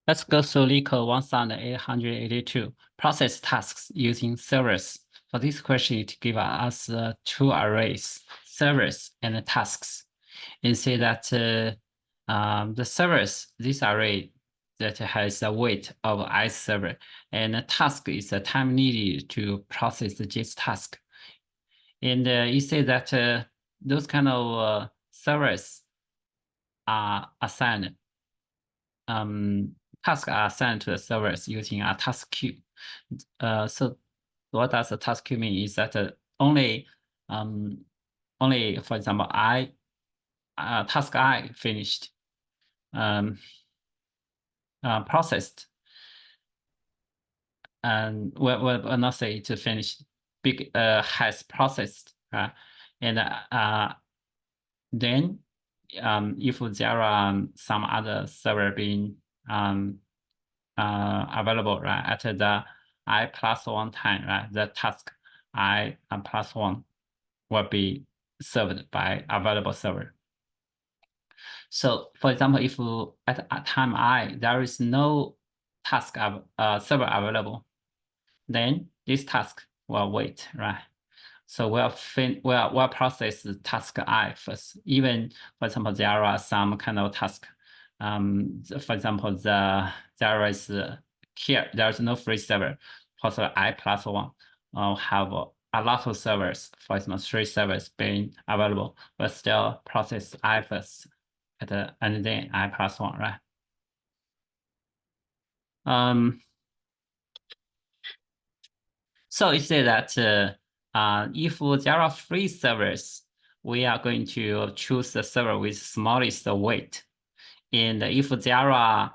Let's go through LeetCode 1882. Process tasks using servers. For this question, it gives us two arrays, servers and tasks. You see that the servers, this array that has a weight of I server, and the task is the time needed to process this task. And you see that those kind of servers are assigned tasks are assigned to the servers using a task queue. So what does a task queue mean is that only, for example, task I finished, processed, and we'll not say to finish, has processed, and then if there are some other server being available, right, at the I+1 time, right, the task I+1 will be served by available server. So, for example, if at time I there is no task server available, then this task will wait, right? So we'll process the task I first. Even, for example, there are some kind of task. For example, there's no free server. Also, I+1 have a lot of servers. For example, 3 servers being available, but still process I first, and then I+1, right? So it says that if there are free servers, we are going to choose the server with smallest weight. And if there are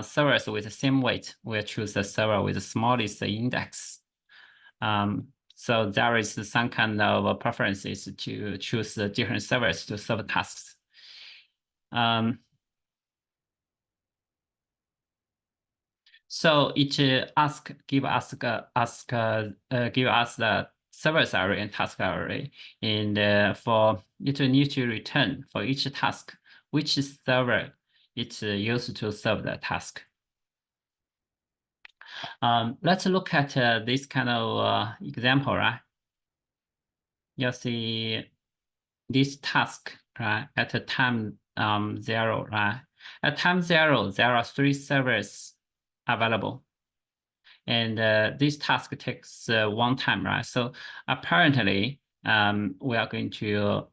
servers with the same weight, we'll choose the server with the smallest index. So there is some kind of preferences to choose the different servers to serve tasks. So it give us the service array and task array, and for it need to return for each task which server it's used to serve the task. Let's look at this kind of example, right? You see this task, right, at time 0, right? At time 0, there are 3 servers available. And this task takes 1 time, right? So apparently, we are going to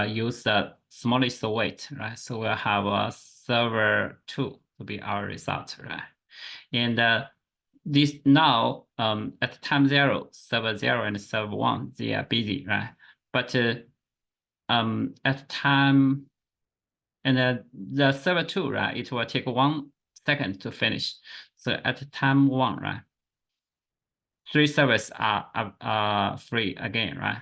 use the smallest weight, right? So we'll have a server 2 to be our result, right? And this now, at time 0, server 0 and server 1, they are busy, right? But at time, and the server 2, right, it will take 1 second to finish. So at time 1, right, 3 servers are free again, right?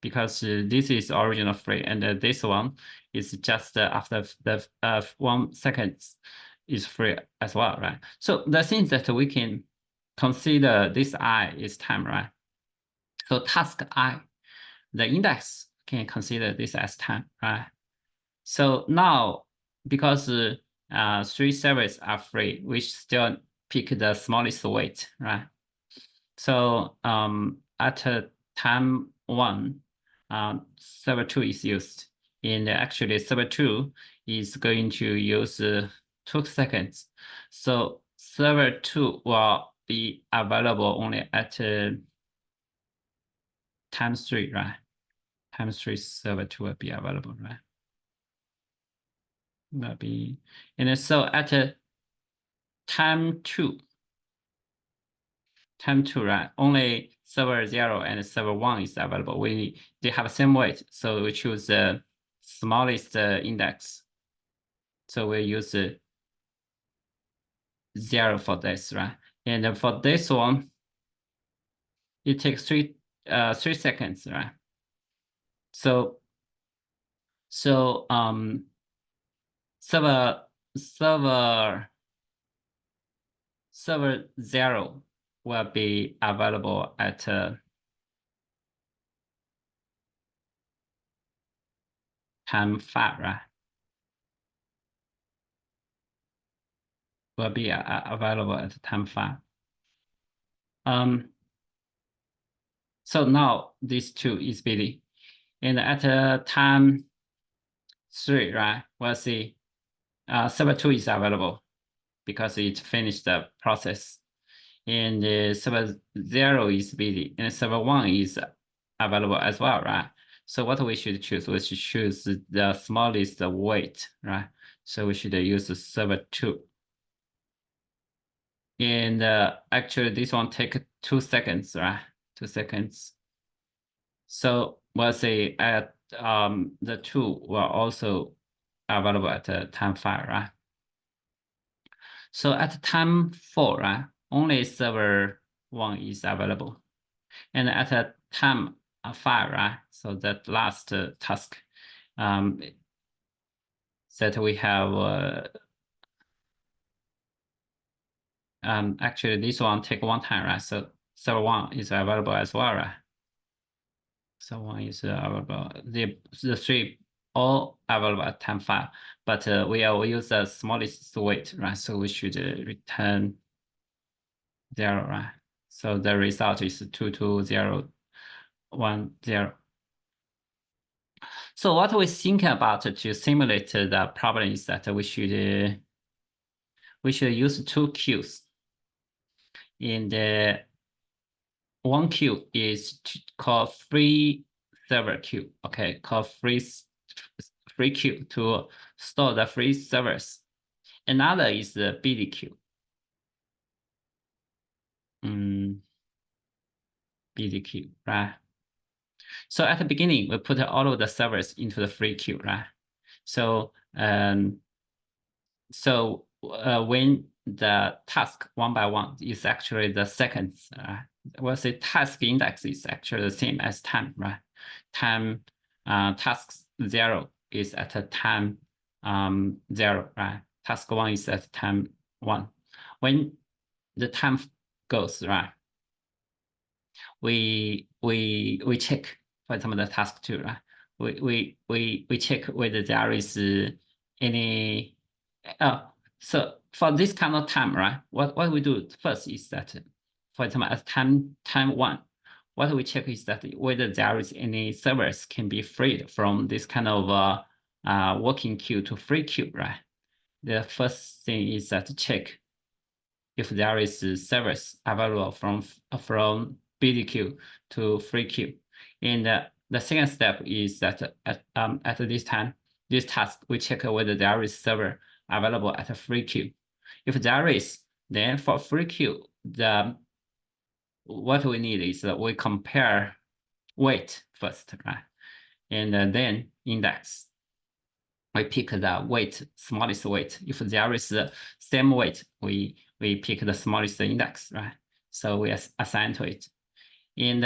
Because this is original free, and this one is just after the 1 second is free as well, right? So the things that we can consider this I is time, right? So task I, the index can consider this as time, right? So now, because 3 servers are free, we still pick the smallest weight, right? So at time 1, server 2 is used, and actually server 2 is going to use 2 seconds. So server 2 will be available only at time 3, right? Time 3 server 2 will be available, right? Will be, and so at time 2, right? Only server 0 and server 1 is available. They have the same weight, so we choose the smallest index. So we use 0 for this, right? And for this one, it takes 3 seconds, right? So server 0 will be available at time 5, right? will be available at time 5. So now these 2 is busy. And at time 3, right, we'll see server 2 is available because it finished the process. And server 0 is busy, and server 1 is available as well, right? So what we should choose? We should choose the smallest wait, right? So we should use server 2. And actually, this one take 2 seconds, right? 2 seconds. So we'll say at the 2 will also available at time 5, right? So at time 4, right, only server 1 is available. And at time 5, right, so that last task that we have, actually this one take 1 time, right? So server 1 is available as well, right? So 1 is available. The 3 all available at time 5, but we will use the smallest wait, right? So we should return 0, right? So the result is 22010. So what we think about to simulate the problem is that we should use 2 queues. And one queue is called free server queue. Okay, called free queue to store the free servers. Another is the busy queue. Busy queue, right? So at the beginning, we put all of the servers into the free queue, right? So when the task 1 by 1 is actually the seconds, we'll say task index is actually the same as time, right? Time task 0 is at a time 0, right? Task 1 is at time 1. When the time goes, right, we check, for example, the task 2, right? We check whether there is any. So for this kind of time, right? What we do first is that, for example, at time 1, what we check is that whether there is any servers can be freed from this kind of working queue to free queue, right? The first thing is that check if there is servers available from busy queue to free queue. And the second step is that at this time, this task, we check whether there is server available at a free queue. If there is, then for free queue, what we need is that we compare wait first, right? And then index. We pick the weight, smallest weight. If there is the same weight, we pick the smallest index, right? So we assign to it. And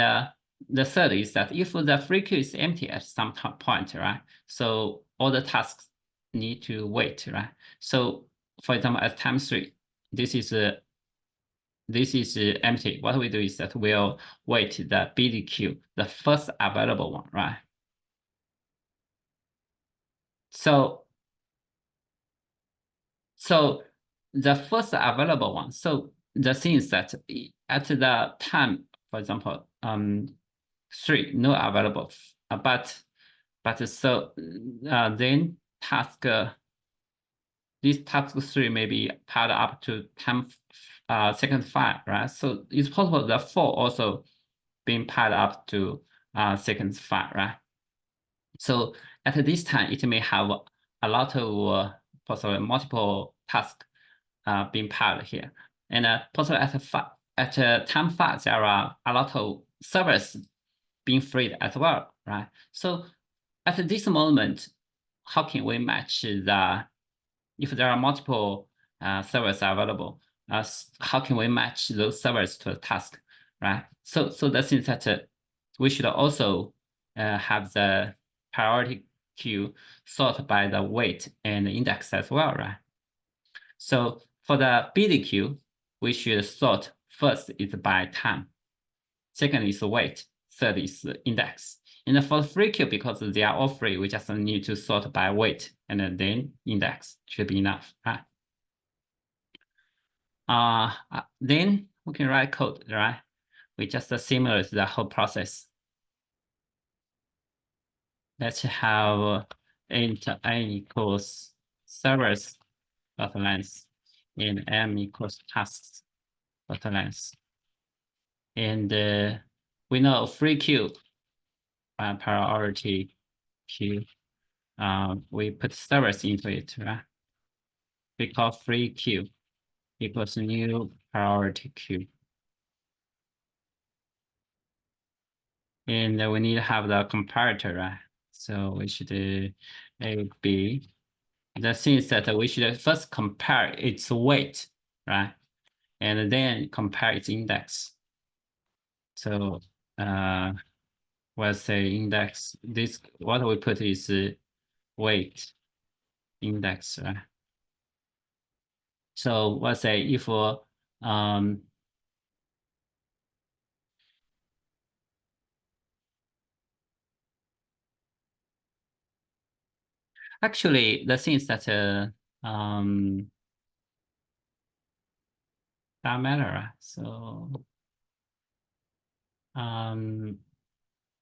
the third is that if the free queue is empty at some point, right? So all the tasks need to wait, right? So for example, at time 3, this is empty. What we do is that we'll wait the busy queue, the first available one, right? So the first available one. So the thing is that at the time, for example, 3 no available, but so then task this task 3 may be piled up to time second 5, right? So it's possible the 4 also being piled up to second 5, right? So at this time, it may have a lot of possibly multiple tasks being piled here, and possibly at time 5 there are a lot of servers being freed as well, right? So at this moment, how can we match if there are multiple servers available? How can we match those servers to a task, right? So that means that we should also have the priority queue sort by the weight and index as well, right? So for the busy queue, we should sort first is by time, second is weight, third is index. And for the free queue, because they are all free, we just need to sort by weight and then index should be enough, right? Then we can write code, right? We just simulate the whole process. Let's have int n equals servers dot length and m equals tasks dot length. And we know free queue priority queue. We put servers into it, right? We call free queue equals new priority queue. And we need to have the comparator, right? So we should A, B. The thing is that we should first compare its weight, right? And then compare its index. So we'll say index, this, what we put is weight index, right? So we'll say if actually the thing is that that matter. So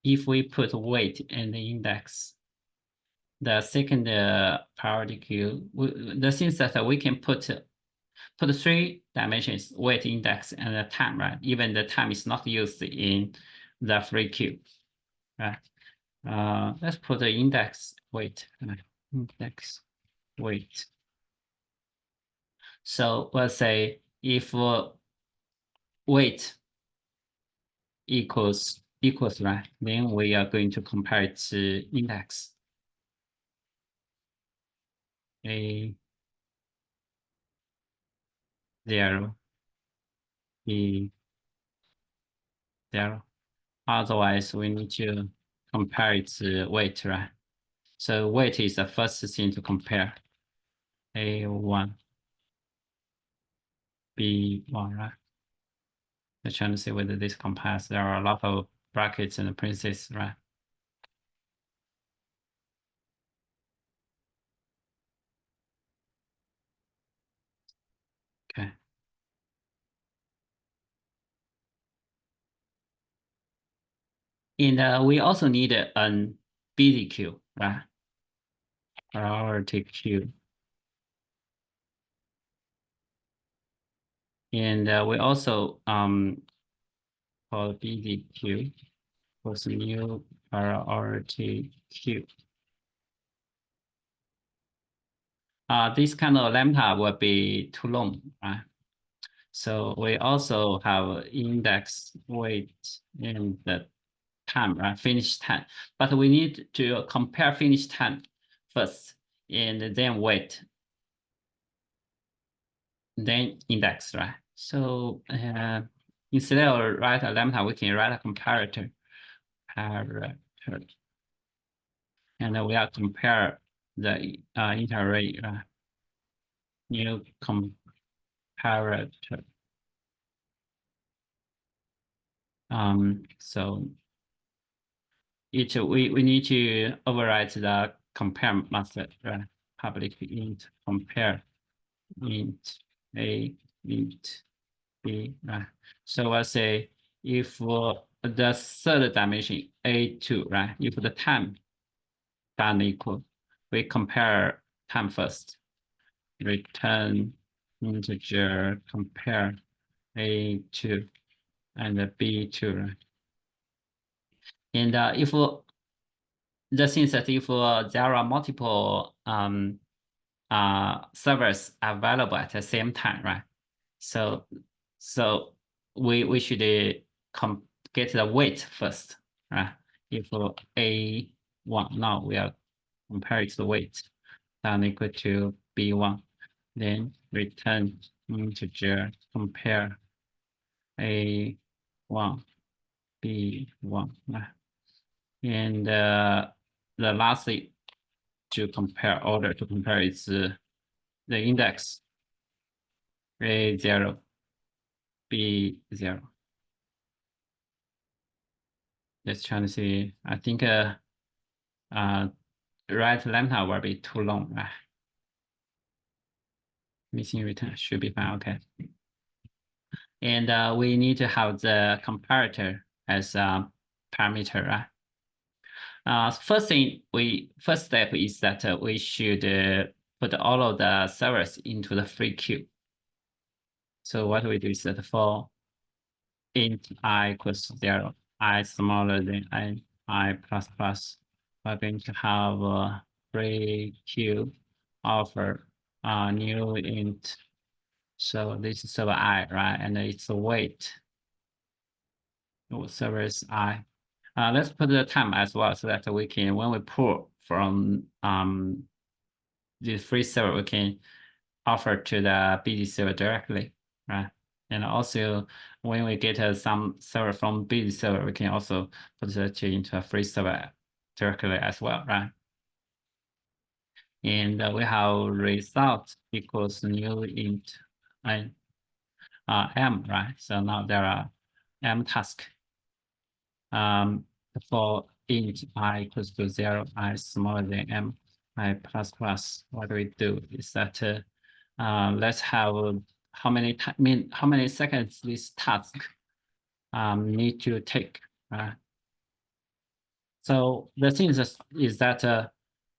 if we put weight in the index, the second priority queue, the things that we can put 3 dimensions, weight, index, and the time, right? Even the time is not used in the free queue, right? Let's put the index weight, index weight. So let's say if weight equals right, then we are going to compare it to index. A 0, B 0. Otherwise, we need to compare its weight, right? So weight is the first thing to compare. A1, B1, right? I'm trying to see whether this compares. There are a lot of brackets and parentheses, right? Okay. And we also need an busy queue, right? Priority queue. And we also call busy queue for some new priority queue. This kind of lambda will be too long, right? So we also have index weight and the time, right? Finish time. But we need to compare finish time first and then weight, then index, right? So instead of write a lambda, we can write a comparator. And we are compare the interarray, new comparator. So we need to override the compare method, right? Public int compare int A int B, right? So I say if the third dimension A2, right? If the time done equal, we compare time first. Return integer compare A2 and B2, right? And if the things that if there are multiple servers available at the same time, right? So we should get the weight first, right? If A1, now we are compare its weight down equal to B1, then return integer compare A1 B1, right? And the lastly to compare order to compare is the index A0 B0. Let's try to see. I think right lambda will be too long, right? Missing return should be fine. Okay. And we need to have the comparator as a parameter, right? First step is that we should put all of the servers into the free queue. So what we do is that for int I equals 0, I smaller than I plus plus, we're going to have a free queue offer new int. So this is server I, right? And it's a weight. Server is I. Let's put the time as well so that we can, when we pull from the free server, we can offer to the BD server directly, right? And also, when we get some server from BD server, we can also put that into a free server directly as well, right? And we have result equals new int m, right? So now there are m task. For int I equals to 0, I smaller than m, I plus plus. What we do is that let's have how many seconds this task need to take. So the thing is that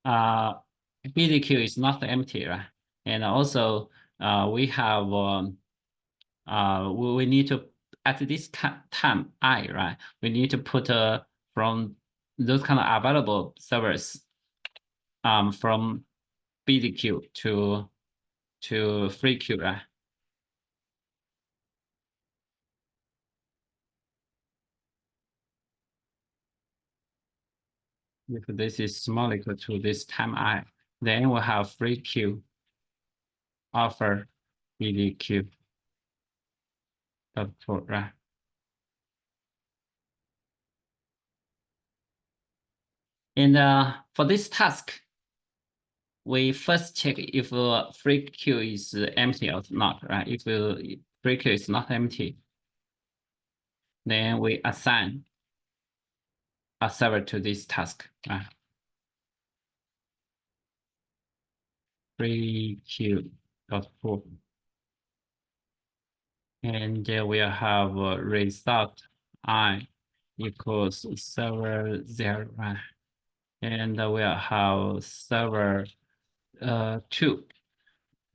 BDQ is not empty, right? And also we have we need to at this time I, right? We need to put from those kind of available servers from BDQ to free queue, right? If this is small equal to this time I, then we'll have free queue offer BDQ output, right? And for this task, we first check if free queue is empty or not, right? If free queue is not empty, then we assign a server to this task, right? Free queue dot pull. And we'll have result I equals server 0, right? And we'll have server 2.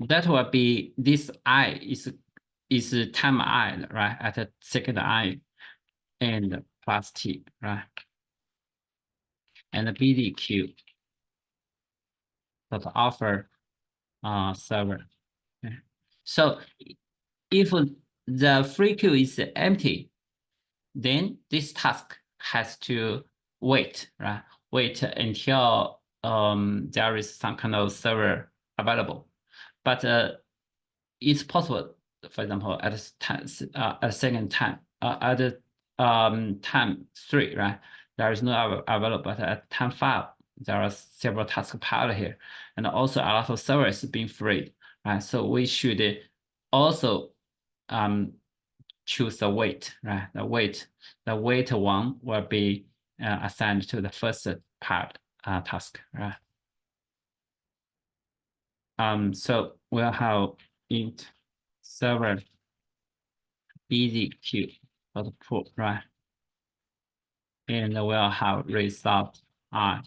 That will be this I is time I, right? At the second I and plus T, right? And the BDQ dot offer server. Okay. So if the free queue is empty, then this task has to wait, right? Wait until there is some kind of server available. But it's possible, for example, at a second time, at the time 3, right? There is no available, but at time 5, there are several tasks piled here, and also a lot of servers being freed, right? So we should also choose the weight, right? The weight one will be assigned to the first part task, right? So we'll have int server BDQ output, right? And we'll have result I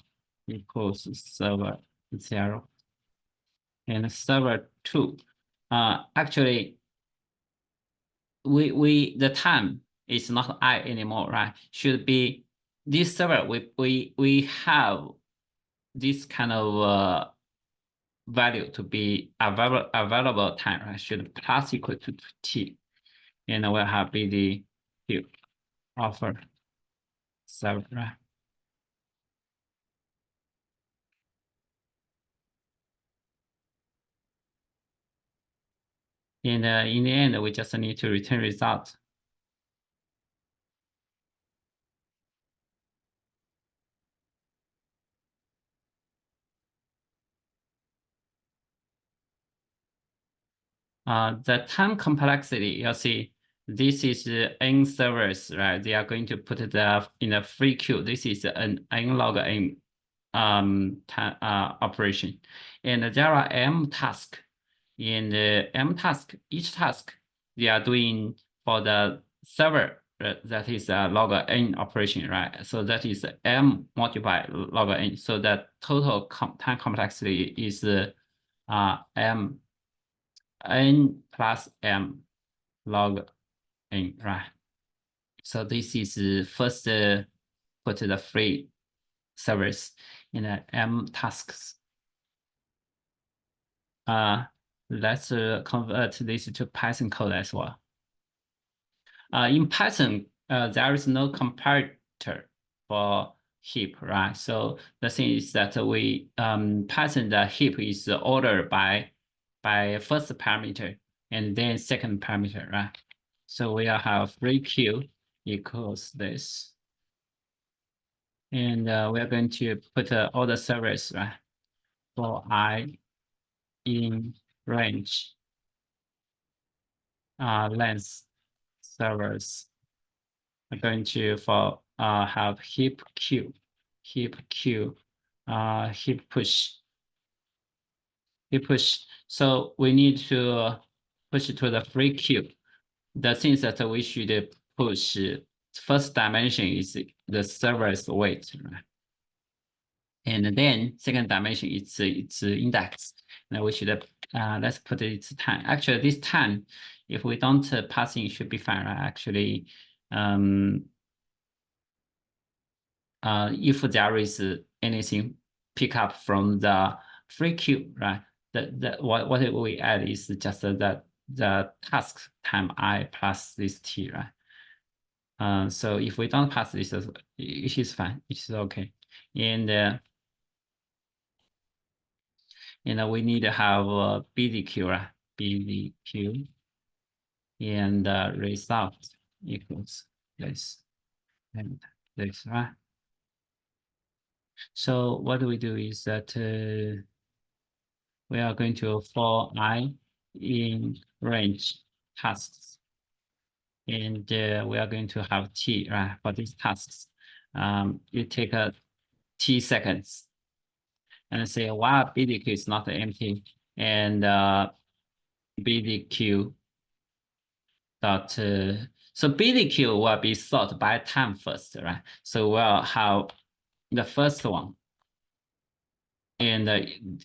equals server 0. And server 2, actually, the time is not I anymore, right? Should be this server. We have this kind of value to be available time, right? Should plus equal to T, and we'll have BD offer server, right? And in the end, we just need to return result. The time complexity, you'll see, this is n servers, right? They are going to put the in a free queue. This is an n log n operation, and there are m task. In the m task, each task they are doing for the server, that is a log n operation, right? So that is m multiplied by log n. So the total time complexity is m n plus m log n, right? So this is first put the free servers in the m tasks. Let's convert this to Python code as well. In Python, there is no comparator for heap, right? So the thing is that we Python, the heap is ordered by first parameter and then second parameter, right? So we have free queue equals this, and we are going to put all the servers, right, for I in range length servers. We're going to have heap queue, heap push. So we need to push to the free queue. The things that we should push, first dimension is the server's weight, right? And then second dimension is its index. Now we should let's put its time. Actually, this time, if we don't pass in, it should be fine, right? Actually, if there is anything pick up from the free queue, right? What we add is just the task time I plus this t, right? So if we don't pass this, it is fine. It is okay. And we need to have a BDQ, right? BDQ and result equals this and this, right? So what we do is that we are going to for I in range tasks, and we are going to have t, right, for these tasks. You take t seconds and say while BDQ is not empty, and BDQ dot so BDQ will be sorted by time first, right? So we'll have the first one, and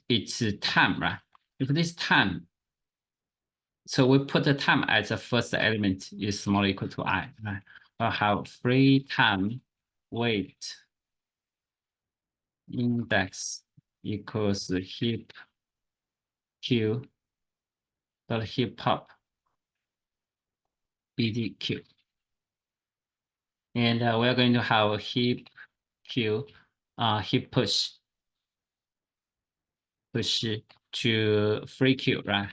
it's time, right? If this time, so we put the time as the first element is small equal to I, right? We'll have free time wait index equals heap q dot heap pop BDQ. And we're going to have heap q heap push to free queue, right?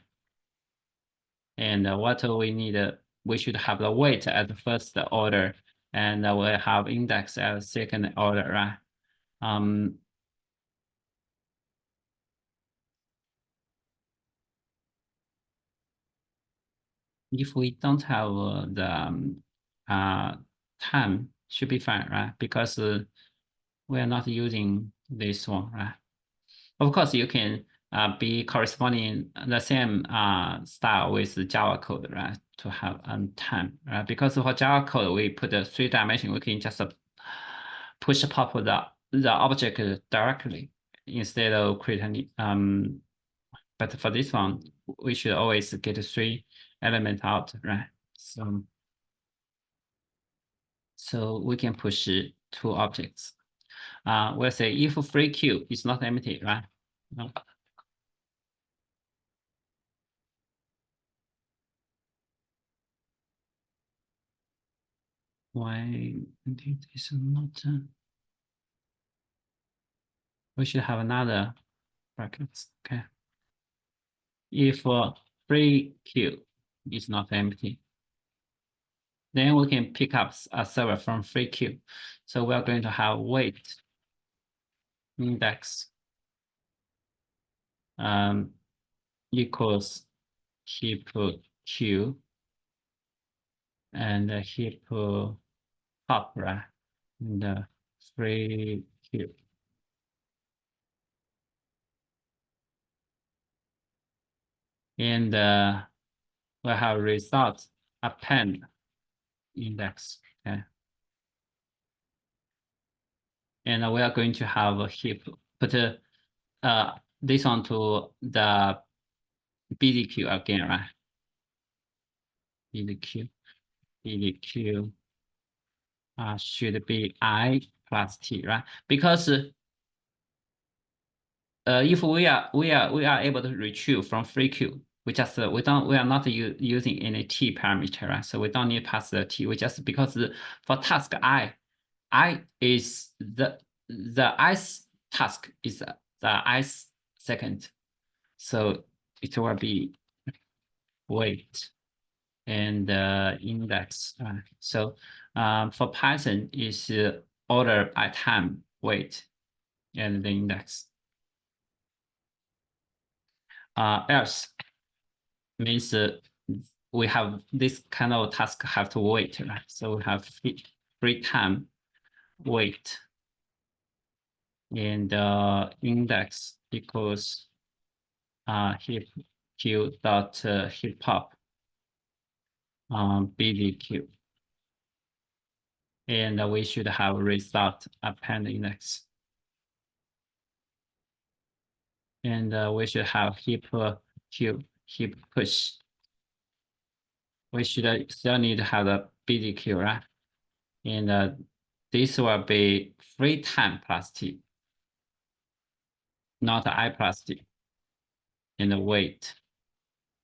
And what we need, we should have the weight at the first order, and we'll have index at second order, right? If we don't have the time, should be fine, right? Because we are not using this one, right? Of course, you can be corresponding the same style with Java code, right? To have time, right? Because for Java code, we put a 3-dimension, we can just push pop the object directly instead of creating. But for this one, we should always get 3 elements out, right? So we can push 2 objects. We'll say if free queue is not empty, right? No. Why this is not? We should have another brackets. Okay. If free queue is not empty, then we can pick up a server from free queue. So we're going to have wait index equals heap queue and heap pop, right? And the free queue. And we'll have result append index. Okay. And we are going to have a heap, put this onto the BDQ again, right? BDQ should be I plus T, right? Because if we are able to retrieve from free Q, we are not using any T parameter, right? So we don't need pass the T. We just, because for task I is the ith task is the ith second, so it will be weight and index. So for Python is order by time, weight, and the index. Else means we have this kind of task have to wait, right? So we have free time, wait, and index equals heap q dot heap pop BDQ, and we should have result append index, and we should have heap q heap push. We should still need to have the BDQ, right? And this will be free time plus T, not I plus T, and the weight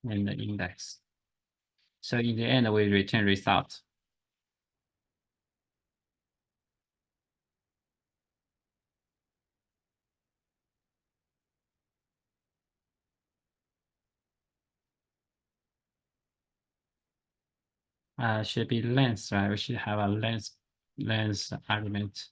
and the index. So in the end, we return result. Should be length, right? We should have a length argument.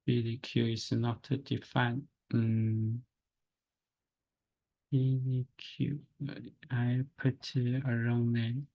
BDQ is not defined. BDQ, I put a wrong name.